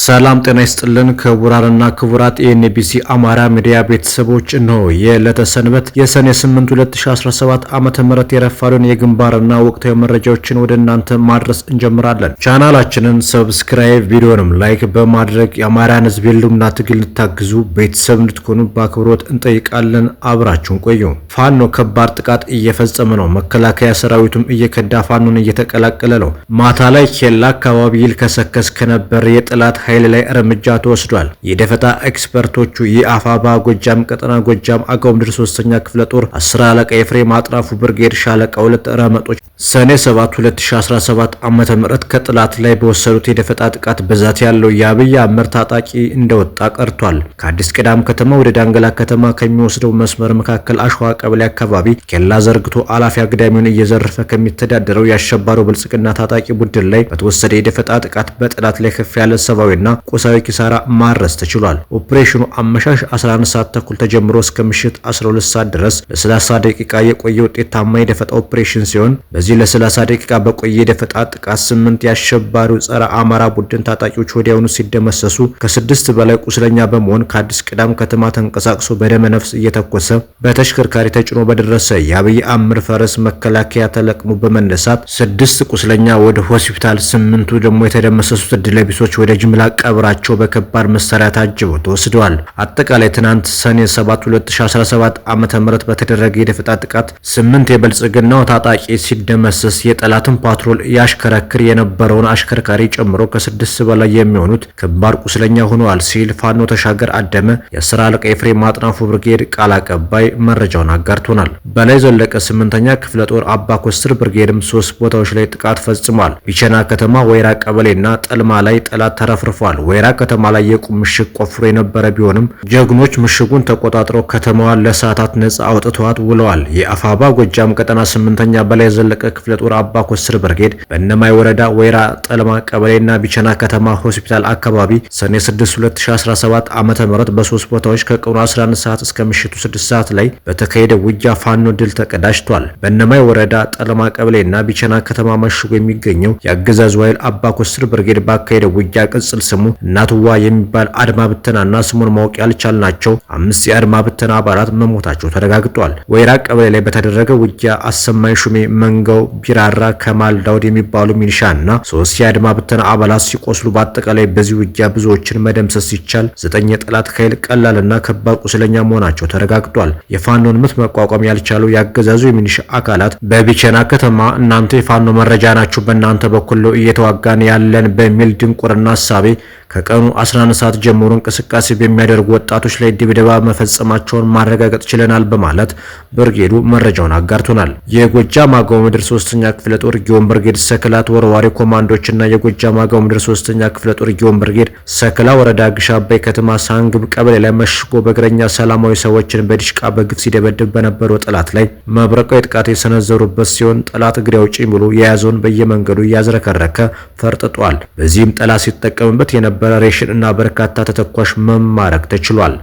ሰላም ጤና ይስጥልን ክቡራንና ክቡራት የኤንቢሲ አማራ ሚዲያ ቤተሰቦች ነው። የዕለተ ሰንበት የሰኔ 8 2017 ዓመተ ምህረት የረፋዱን የግንባርና ወቅታዊ መረጃዎችን ወደ እናንተ ማድረስ እንጀምራለን። ቻናላችንን ሰብስክራይብ፣ ቪዲዮንም ላይክ በማድረግ የአማራን ሕዝብ የህልውና ትግል እንድታግዙ ቤተሰብ እንድትሆኑ በአክብሮት እንጠይቃለን። አብራችሁን ቆዩ። ፋኖ ከባድ ጥቃት እየፈጸመ ነው። መከላከያ ሰራዊቱም እየከዳ ፋኖን እየተቀላቀለ ነው። ማታ ላይ ኬላ አካባቢ ይልከሰከስ ከነበር የጠላት ኃይል ላይ እርምጃ ተወስዷል። የደፈጣ ኤክስፐርቶቹ የአፋባ ጎጃም ቀጠና ጎጃም አገው ምድር 3ኛ ክፍለ ጦር 10 አለቃ የፍሬም አጥራፉ ብርጌድ ሻለቃ 2 ረመጦች ሰኔ 7 2017 ዓመተ ምህረት ከጠላት ላይ በወሰዱት የደፈጣ ጥቃት ብዛት ያለው የአብይ አህመድ ታጣቂ እንደወጣ ቀርቷል። ከአዲስ ቅዳም ከተማ ወደ ዳንገላ ከተማ ከሚወስደው መስመር መካከል አሸዋ ቀበሌ አካባቢ ኬላ ዘርግቶ አላፊ አግዳሚውን እየዘረፈ ከሚተዳደረው የአሸባሪው ብልጽግና ታጣቂ ቡድን ላይ በተወሰደ የደፈጣ ጥቃት በጠላት ላይ ከፍ ያለ ሰብአዊና ቁሳዊ ኪሳራ ማድረስ ተችሏል። ኦፕሬሽኑ አመሻሽ 11 ሰዓት ተኩል ተጀምሮ እስከ ምሽት 12 ሰዓት ድረስ ለ30 ደቂቃ የቆየ ውጤታማ የደፈጣ ኦፕሬሽን ሲሆን በዚህ ለ30 ደቂቃ በቆየ የደፈጣ ጥቃት 8 የአሸባሪው ጸረ አማራ ቡድን ታጣቂዎች ወዲያውኑ ሲደመሰሱ ከ6 በላይ ቁስለኛ በመሆን ከአዲስ ቅዳም ከተማ ተንቀሳቅሶ በደመ ነፍስ እየተኮሰ በተሽከርካሪ ተጭኖ በደረሰ የአብይ አህመድ ፈረስ መከላከያ ተለቅሞ በመነሳት 6 ቁስለኛ ወደ ሆስፒታል፣ 8ቱ ደግሞ የተደመሰሱት ድለቢሶች ወደ ጅምላ ቀብራቸው በከባድ መሳሪያ ታጅበው ተወስደዋል። አጠቃላይ ትናንት ሰኔ 7 2017 ዓመተ ምህረት በተደረገ የደፈጣ ጥቃት 8 የብልጽግናው ታጣቂ ሲደመሰስ የጠላትን ፓትሮል ያሽከረክር የነበረውን አሽከርካሪ ጨምሮ ከ6 በላይ የሚሆኑት ከባድ ቁስለኛ ሆነዋል ሲል ፋኖ ተሻገር አደመ የ10 አለቃ የፍሬም አጥናፉ ብርጌድ ቃል አቀባይ መረጃውን አጋርቶናል። በላይ ዘለቀ 8ኛ ክፍለ ጦር አባ ኮስትር ብርጌድም 3 ቦታዎች ላይ ጥቃት ፈጽሟል። ቢቸና ከተማ ወይራ ቀበሌና ጠልማ ላይ ጠላት ተረፍርፏል። ወይራ ከተማ ላይ የቁም ምሽግ ቆፍሮ የነበረ ቢሆንም ጀግኖች ምሽጉን ተቆጣጥረው ከተማዋን ለሰዓታት ነጻ አውጥተዋት ውለዋል። የአፋባ ጎጃም ቀጠና 8ኛ በላይ ዘለቀ ክፍለ ጦር አባ ኮስትር ብርጌድ በእነማይ ወረዳ ወይራ ጠልማ ቀበሌና ቢቸና ከተማ ሆስፒታል አካባቢ ሰኔ 6 2017 ዓመተ ምህረት በ3 ቦታዎች ከቀኑ 11 ሰዓት እስከ ምሽቱ 6 ሰዓት ላይ በተካሄደ ውጊያ ፋኖ ድል ተቀዳጅቷል። በእነማይ ወረዳ ጠልማ ቀበሌና ቢቸና ከተማ መሽጎ የሚገኘው የአገዛዙ ኃይል አባ ኮስትር ብርጌድ ባካሄደ ውጊያ ቅጽል ስሙ እናትዋ የሚባል አድማ ብተናና ስሙን ማወቅ ያልቻልናቸው 5 የአድማ ብተና አባላት መሞታቸው ተረጋግጧል። ወይራ ቀበሌ ላይ በተደረገ ውጊያ አሰማይ ሹሜ፣ መንጋው ቢራራ፣ ከማል ዳውድ የሚባሉ ሚሊሻና 3 የአድማ ብተና አባላት ሲቆስሉ በአጠቃላይ በዚህ ውጊያ ብዙዎችን መደምሰስ ሲቻል 9 የጠላት ኃይል ቀላልና ከባድ ቁስለኛ መሆናቸው ተረጋግጧል። የፋኖን ምት መቋቋም ያልቻሉ ያገዛዙ የሚሊሻ አካላት በቢቸና ከተማ እናንተ የፋኖ መረጃ ናችሁ፣ በእናንተ በኩል ነው እየተዋጋን ያለን በሚል ድንቁርና ሐሳቤ ከቀኑ 11 ሰዓት ጀምሮ እንቅስቃሴ በሚያደርጉ ወጣቶች ላይ ድብደባ መፈጸማቸውን ማረጋገጥ ችለናል በማለት ብርጌዱ መረጃውን አጋርቶናል። የጎጃም አገው ምድር 3ኛ ክፍለ ጦር ጊዮን ብርጌድ ሰከላ ተወርዋሪ ኮማንዶችና የጎጃም አገው ምድር 3ኛ ክፍለ ጦር ጊዮን ብርጌድ ሰከላ ወረዳ ግሽ አባይ ከተማ ሳንግብ ቀበሌ ላይ መሽጎ በእግረኛ ሰላማዊ ሰዎችን በዲሽቃ በግፍ ሲደበድብ በነበረው ጠላት ላይ መብረቃዊ ጥቃት የሰነዘሩበት ሲሆን ጠላት እግሬ አውጪኝ ብሎ የያዘውን በየመንገዱ እያዝረከረከ ፈርጥጧል። በዚህም ጠላት ሲጠቀምበት የነበረ ሬሽን እና በርካታ ተተኳሽ መማረክ ተችሏል።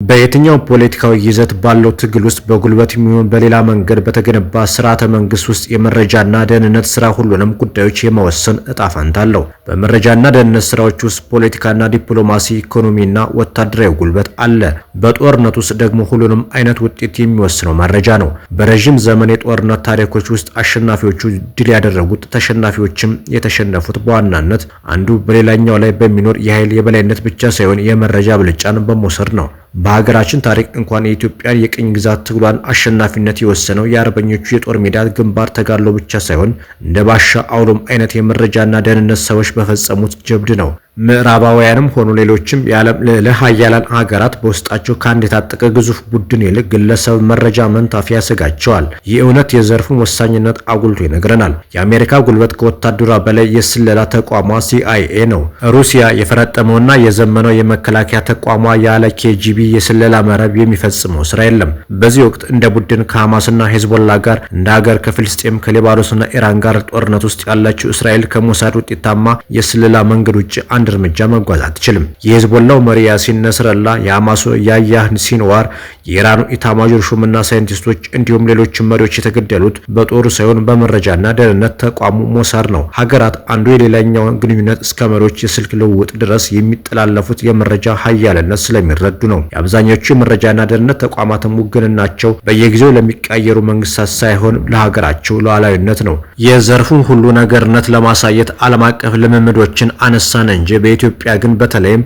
በየትኛው ፖለቲካዊ ይዘት ባለው ትግል ውስጥ በጉልበት የሚሆን በሌላ መንገድ በተገነባ ስርዓተ መንግስት ውስጥ የመረጃና ደህንነት ስራ ሁሉንም ጉዳዮች የመወሰን እጣ ፈንታ አለው። በመረጃና ደህንነት ስራዎች ውስጥ ፖለቲካና ዲፕሎማሲ፣ ኢኮኖሚና ወታደራዊ ጉልበት አለ። በጦርነት ውስጥ ደግሞ ሁሉንም አይነት ውጤት የሚወስነው መረጃ ነው። በረዥም ዘመን የጦርነት ታሪኮች ውስጥ አሸናፊዎቹ ድል ያደረጉት፣ ተሸናፊዎችም የተሸነፉት በዋናነት አንዱ በሌላኛው ላይ በሚኖር የኃይል የበላይነት ብቻ ሳይሆን የመረጃ ብልጫን በመውሰድ ነው። በሀገራችን ታሪክ እንኳን የኢትዮጵያን የቅኝ ግዛት ትግሏን አሸናፊነት የወሰነው የአርበኞቹ የጦር ሜዳ ግንባር ተጋድሎ ብቻ ሳይሆን እንደ ባሻ አውሎም አይነት የመረጃና ደህንነት ሰዎች በፈጸሙት ጀብድ ነው። ምዕራባውያንም ሆኑ ሌሎችም የዓለም ልዕለ ኃያላን ሀገራት በውስጣቸው ከአንድ የታጠቀ ግዙፍ ቡድን ይልቅ ግለሰብ መረጃ መንታፊ ያሰጋቸዋል። ይህ እውነት የዘርፉን ወሳኝነት አጉልቶ ይነግረናል። የአሜሪካ ጉልበት ከወታደሯ በላይ የስለላ ተቋሟ ሲአይኤ ነው። ሩሲያ የፈረጠመውና የዘመነው የመከላከያ ተቋሟ ያለ ኬጂቢ የስለላ መረብ የሚፈጽመው ስራ የለም። በዚህ ወቅት እንደ ቡድን ከሐማስና ሄዝቦላ ጋር፣ እንደ ሀገር ከፍልስጤም ከሊባኖስና ኢራን ጋር ጦርነት ውስጥ ያላችው እስራኤል ከሞሳድ ውጤታማ የስለላ መንገድ ውጭ አንድ እርምጃ መጓዝ አትችልም። የሂዝቦላው መሪ ያሲን ነስረላ፣ የሐማሱ ያህያ ሲንዋር፣ የኢራኑ ኢታማዦር ሹምና ሳይንቲስቶች እንዲሁም ሌሎች መሪዎች የተገደሉት በጦሩ ሳይሆን በመረጃና ደህንነት ተቋሙ ሞሳድ ነው። ሀገራት አንዱ የሌላኛውን ግንኙነት እስከ መሪዎች የስልክ ልውውጥ ድረስ የሚጠላለፉት የመረጃ ሀያልነት ስለሚረዱ ነው። የአብዛኞቹ የመረጃና ደህንነት ተቋማትም ውግንናቸው በየጊዜው ለሚቀያየሩ መንግስታት ሳይሆን ለሀገራቸው ሉዓላዊነት ነው። የዘርፉን ሁሉ ነገርነት ለማሳየት ዓለም አቀፍ ልምምዶችን አነሳን እንጂ በኢትዮጵያ ግን በተለይም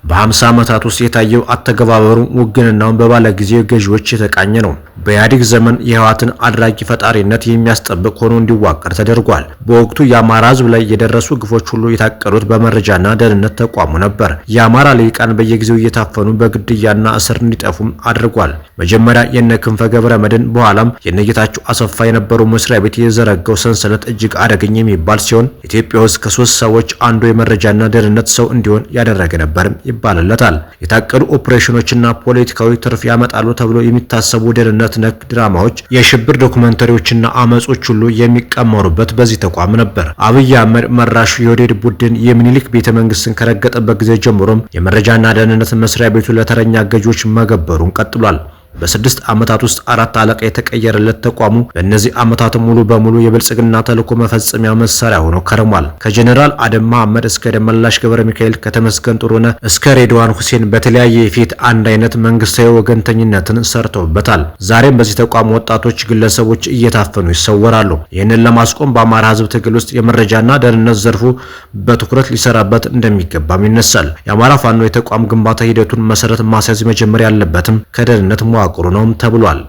በ50 ዓመታት ውስጥ የታየው አተገባበሩ ውግንናውን በባለጊዜው ገዢዎች የተቃኘ ነው። በኢህአዴግ ዘመን የህወሓትን አድራጊ ፈጣሪነት የሚያስጠብቅ ሆኖ እንዲዋቀር ተደርጓል። በወቅቱ የአማራ ህዝብ ላይ የደረሱ ግፎች ሁሉ የታቀዱት በመረጃና ደህንነት ተቋሙ ነበር። የአማራ ልሂቃን በየጊዜው እየታፈኑ በግድያና እስር እንዲጠፉም አድርጓል። መጀመሪያ የነ ክንፈ ገብረ መድኅን በኋላም የነጌታቸው አሰፋ የነበሩ መስሪያ ቤት የዘረጋው ሰንሰለት እጅግ አደገኛ የሚባል ሲሆን ኢትዮጵያ ውስጥ ከ3 ሰዎች አንዱ የመረጃና ደህንነት ሰው እንዲሆን ያደረገ ነበርም ይባልለታል። የታቀዱ ኦፕሬሽኖችና ፖለቲካዊ ትርፍ ያመጣሉ ተብሎ የሚታሰቡ ደህንነት ነክ ድራማዎች፣ የሽብር ዶክመንተሪዎችና አመጾች ሁሉ የሚቀመሩበት በዚህ ተቋም ነበር። አብይ አህመድ መራሹ የኦህዴድ ቡድን የሚኒሊክ ቤተመንግስትን ከረገጠበት ጊዜ ጀምሮም የመረጃና ደህንነት መስሪያ ቤቱ ለተረኛ ገዢዎች መገበሩን ቀጥሏል። በ6 ዓመታት ውስጥ 4 አለቃ የተቀየረለት ተቋሙ በእነዚህ ዓመታት ሙሉ በሙሉ የብልጽግና ተልዕኮ መፈጸሚያ መሳሪያ ሆኖ ከርሟል። ከጀነራል አደም መሐመድ እስከ ደመላሽ ገብረ ሚካኤል፣ ከተመስገን ጥሩነህ እስከ ሬድዋን ሁሴን በተለያየ የፊት አንድ አይነት መንግስታዊ ወገንተኝነትን ሰርተውበታል። ዛሬም በዚህ ተቋም ወጣቶች፣ ግለሰቦች እየታፈኑ ይሰወራሉ። ይህንን ለማስቆም በአማራ ህዝብ ትግል ውስጥ የመረጃና ደህንነት ዘርፉ በትኩረት ሊሰራበት እንደሚገባም ይነሳል። የአማራ ፋኖ የተቋም ግንባታ ሂደቱን መሰረት ማስያዝ መጀመር ያለበትም ከደህንነት መዋቅሩ ነው ተብሏል።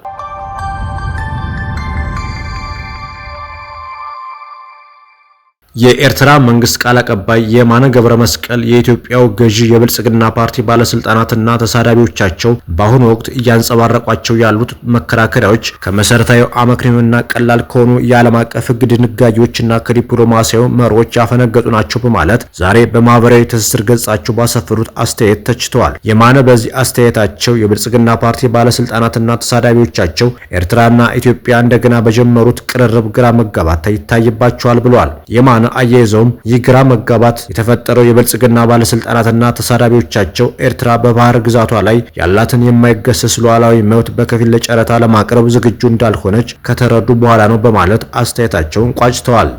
የኤርትራ መንግስት ቃል አቀባይ የማነ ገብረ መስቀል የኢትዮጵያው ገዢ የብልጽግና ፓርቲ ባለስልጣናትና ተሳዳቢዎቻቸው በአሁኑ ወቅት እያንጸባረቋቸው ያሉት መከራከሪያዎች ከመሰረታዊ አመክንዮና ቀላል ከሆኑ የዓለም አቀፍ ህግ ድንጋጌዎችና ከዲፕሎማሲያዊ መርሆች ያፈነገጡ ናቸው በማለት ዛሬ በማህበራዊ ትስስር ገጻቸው ባሰፈሩት አስተያየት ተችተዋል። የማነ በዚህ አስተያየታቸው የብልጽግና ፓርቲ ባለስልጣናትና ተሳዳቢዎቻቸው ኤርትራና ኢትዮጵያ እንደገና በጀመሩት ቅርርብ ግራ መጋባት ይታይባቸዋል ብለዋል። የማነ አያይዘውም ይህ ግራ መጋባት የተፈጠረው የብልጽግና ባለስልጣናትና ተሳዳቢዎቻቸው ኤርትራ በባህር ግዛቷ ላይ ያላትን የማይገሰስ ሉዓላዊ መብት በከፊል ለጨረታ ለማቅረብ ዝግጁ እንዳልሆነች ከተረዱ በኋላ ነው በማለት አስተያየታቸውን ቋጭተዋል።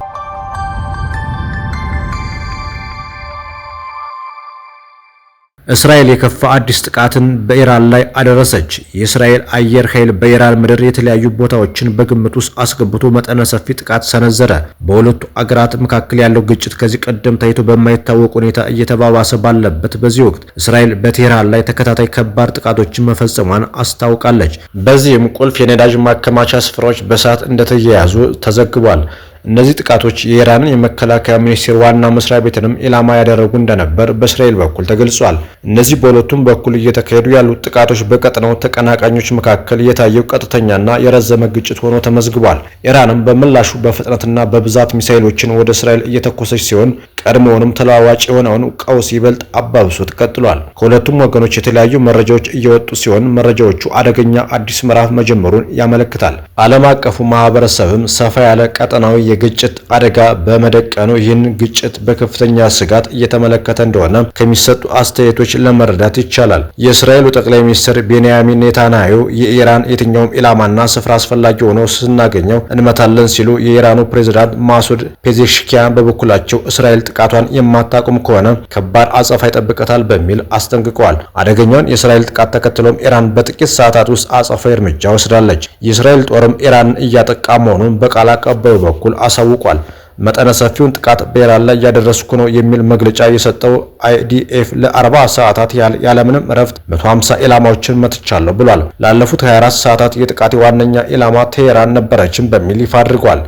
እስራኤል የከፋ አዲስ ጥቃትን በኢራን ላይ አደረሰች። የእስራኤል አየር ኃይል በኢራን ምድር የተለያዩ ቦታዎችን በግምት ውስጥ አስገብቶ መጠነ ሰፊ ጥቃት ሰነዘረ። በሁለቱ አገራት መካከል ያለው ግጭት ከዚህ ቀደም ታይቶ በማይታወቅ ሁኔታ እየተባባሰ ባለበት በዚህ ወቅት እስራኤል በቴህራን ላይ ተከታታይ ከባድ ጥቃቶችን መፈጸሟን አስታውቃለች። በዚህም ቁልፍ የነዳጅ ማከማቻ ስፍራዎች በእሳት እንደተያያዙ ተዘግቧል። እነዚህ ጥቃቶች የኢራንን የመከላከያ ሚኒስቴር ዋና መስሪያ ቤትንም ኢላማ ያደረጉ እንደነበር በእስራኤል በኩል ተገልጿል። እነዚህ በሁለቱም በኩል እየተካሄዱ ያሉት ጥቃቶች በቀጠናው ተቀናቃኞች መካከል የታየው ቀጥተኛና የረዘመ ግጭት ሆኖ ተመዝግቧል። ኢራንም በምላሹ በፍጥነትና በብዛት ሚሳኤሎችን ወደ እስራኤል እየተኮሰች ሲሆን ቀድሞውንም ተለዋዋጭ የሆነውን ቀውስ ይበልጥ አባብሶት ቀጥሏል። ከሁለቱም ወገኖች የተለያዩ መረጃዎች እየወጡ ሲሆን መረጃዎቹ አደገኛ አዲስ ምዕራፍ መጀመሩን ያመለክታል። ዓለም አቀፉ ማህበረሰብም ሰፋ ያለ ቀጠናዊ የግጭት አደጋ በመደቀኑ ይህን ግጭት በከፍተኛ ስጋት እየተመለከተ እንደሆነ ከሚሰጡ አስተያየቶች ለመረዳት ይቻላል። የእስራኤሉ ጠቅላይ ሚኒስትር ቤንያሚን ኔታንያሁ የኢራን የትኛውም ኢላማና ስፍራ አስፈላጊ ሆኖ ስናገኘው እንመታለን ሲሉ፣ የኢራኑ ፕሬዝዳንት ማሱድ ፔዜሽኪያን በበኩላቸው እስራኤል ጥቃቷን የማታቆም ከሆነ ከባድ አጸፋ ይጠብቃታል በሚል አስጠንቅቀዋል። አደገኛውን የእስራኤል ጥቃት ተከትሎም ኢራን በጥቂት ሰዓታት ውስጥ አጸፋዊ እርምጃ ወስዳለች። የእስራኤል ጦርም ኢራንን እያጠቃ መሆኑን በቃል አቀባዩ በኩል አሳውቋል። መጠነ ሰፊውን ጥቃት በኢራን ላይ እያደረስኩ ነው የሚል መግለጫ የሰጠው አይዲኤፍ ለ40 ሰዓታት ያለምንም እረፍት 150 ኢላማዎችን መትቻለሁ ብሏል። ላለፉት 24 ሰዓታት የጥቃት ዋነኛ ኢላማ ቴህራን ነበረችም በሚል ይፋ አድርጓል።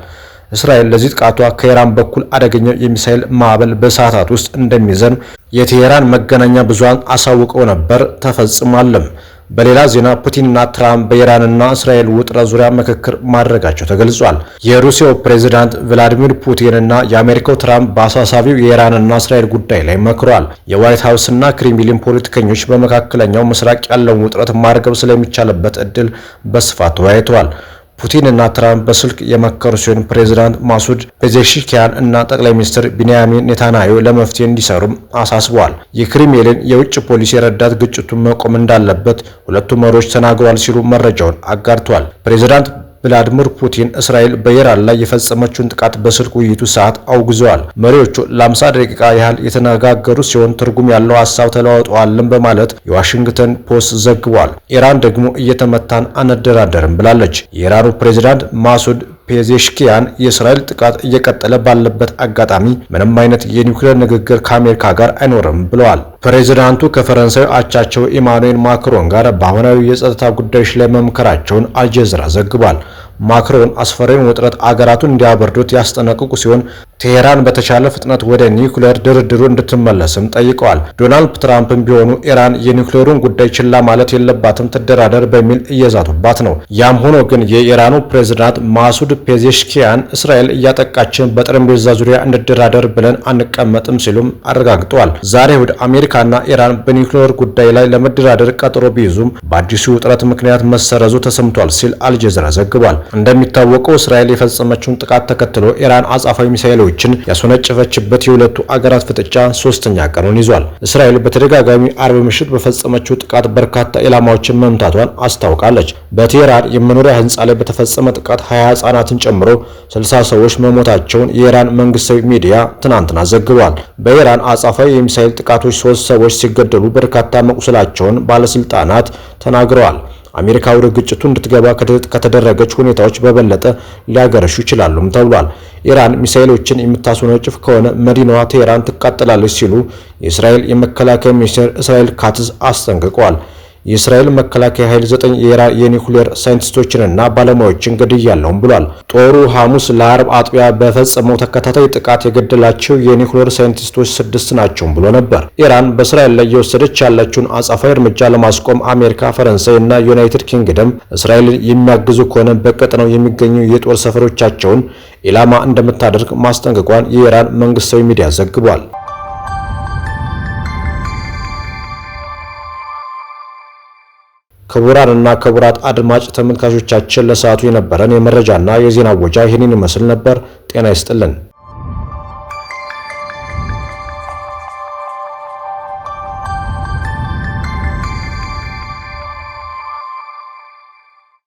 እስራኤል ለዚህ ጥቃቷ ከኢራን በኩል አደገኛ የሚሳኤል ማዕበል በሰዓታት ውስጥ እንደሚዘንብ የቴህራን መገናኛ ብዙሃን አሳውቀው ነበር፣ ተፈጽሟልም። በሌላ ዜና ፑቲንና ትራምፕ በኢራንና እስራኤል ውጥረት ዙሪያ ምክክር ማድረጋቸው ተገልጿል። የሩሲያው ፕሬዝዳንት ቭላዲሚር ፑቲንና የአሜሪካው ትራምፕ በአሳሳቢው የኢራንና እስራኤል ጉዳይ ላይ መክረዋል። የዋይት ሀውስና ክሬምሊን ፖለቲከኞች በመካከለኛው ምስራቅ ያለውን ውጥረት ማርገብ ስለሚቻልበት እድል በስፋት ተወያይተዋል። ፑቲንና ትራምፕ በስልክ የመከሩ ሲሆን ፕሬዝዳንት ማሱድ ፔዜሽኪያን እና ጠቅላይ ሚኒስትር ቢንያሚን ኔታንያሁ ለመፍትሄ እንዲሰሩም አሳስበዋል። የክሬምሊን የውጭ ፖሊሲ ረዳት ግጭቱን መቆም እንዳለበት ሁለቱ መሪዎች ተናግረዋል ሲሉ መረጃውን አጋርተዋል። ፕሬዝዳንት ቭላዲሚር ፑቲን እስራኤል በኢራን ላይ የፈጸመችውን ጥቃት በስልክ ውይይቱ ሰዓት አውግዘዋል። መሪዎቹ ለ50 ደቂቃ ያህል የተነጋገሩ ሲሆን ትርጉም ያለው ሀሳብ ተለዋውጠዋልን በማለት የዋሽንግተን ፖስት ዘግቧል። ኢራን ደግሞ እየተመታን አንደራደርም ብላለች። የኢራኑ ፕሬዝዳንት ማሱድ ፔዜሽኪያን የእስራኤል ጥቃት እየቀጠለ ባለበት አጋጣሚ ምንም አይነት የኒውክሌር ንግግር ከአሜሪካ ጋር አይኖርም ብለዋል። ፕሬዝዳንቱ ከፈረንሳይ አቻቸው ኢማኑኤል ማክሮን ጋር በአሁናዊ የጸጥታ ጉዳዮች ላይ መምከራቸውን አልጀዚራ ዘግቧል። ማክሮን አስፈሪውን ውጥረት አገራቱን እንዲያበርዱት ያስጠነቅቁ ሲሆን ቴሄራን በተቻለ ፍጥነት ወደ ኒውክሌር ድርድሩ እንድትመለስም ጠይቀዋል። ዶናልድ ትራምፕም ቢሆኑ ኢራን የኒውክሌሩን ጉዳይ ችላ ማለት የለባትም ትደራደር በሚል እየዛቱባት ነው። ያም ሆኖ ግን የኢራኑ ፕሬዝዳንት ማሱድ ፔዜሽኪያን እስራኤል እያጠቃችን በጠረጴዛ ዙሪያ እንድደራደር ብለን አንቀመጥም ሲሉም አረጋግጠዋል። ዛሬ እሁድ አሜሪካና ኢራን በኒውክሌር ጉዳይ ላይ ለመደራደር ቀጠሮ ቢይዙም በአዲሱ ውጥረት ምክንያት መሰረዙ ተሰምቷል ሲል አልጀዚራ ዘግቧል። እንደሚታወቀው እስራኤል የፈጸመችውን ጥቃት ተከትሎ ኢራን አጻፋዊ ሚሳኤሎችን ያስወነጨፈችበት የሁለቱ አገራት ፍጥጫ ሶስተኛ ቀኑን ይዟል። እስራኤል በተደጋጋሚ አርብ ምሽት በፈጸመችው ጥቃት በርካታ ኢላማዎችን መምታቷን አስታውቃለች። በቴህራን የመኖሪያ ህንፃ ላይ በተፈጸመ ጥቃት 20 ህጻናትን ጨምሮ 60 ሰዎች መሞታቸውን የኢራን መንግስታዊ ሚዲያ ትናንትና ዘግቧል። በኢራን አጻፋዊ የሚሳኤል ጥቃቶች 3 ሰዎች ሲገደሉ በርካታ መቁሰላቸውን ባለስልጣናት ተናግረዋል። አሜሪካ ወደ ግጭቱ እንድትገባ ከተደረገች ሁኔታዎች በበለጠ ሊያገረሹ ይችላሉም ተብሏል። ኢራን ሚሳኤሎችን የምታስወነጭፍ ከሆነ መዲናዋ ቴህራን ትቃጠላለች ሲሉ የእስራኤል የመከላከያ ሚኒስትር እስራኤል ካትዝ አስጠንቅቀዋል። የእስራኤል መከላከያ ኃይል 9 የኒውክሌር ሳይንቲስቶችንና ባለሙያዎችን ገድያለሁም ብሏል። ጦሩ ሐሙስ ለአርብ አጥቢያ በፈጸመው ተከታታይ ጥቃት የገደላቸው የኒውክሌር ሳይንቲስቶች 6 ናቸው ብሎ ነበር። ኢራን በእስራኤል ላይ እየወሰደች ያለችውን አጸፋዊ እርምጃ ለማስቆም አሜሪካ፣ ፈረንሳይ እና ዩናይትድ ኪንግደም እስራኤልን የሚያግዙ ከሆነ በቀጠናው የሚገኙ የጦር ሰፈሮቻቸውን ኢላማ እንደምታደርግ ማስጠንቀቋን የኢራን መንግስታዊ ሚዲያ ዘግቧል። ክቡራንና ክቡራት አድማጭ ተመልካቾቻችን ለሰዓቱ የነበረን የመረጃና የዜና ወጃ ይህንን ይመስል ነበር። ጤና ይስጥልን።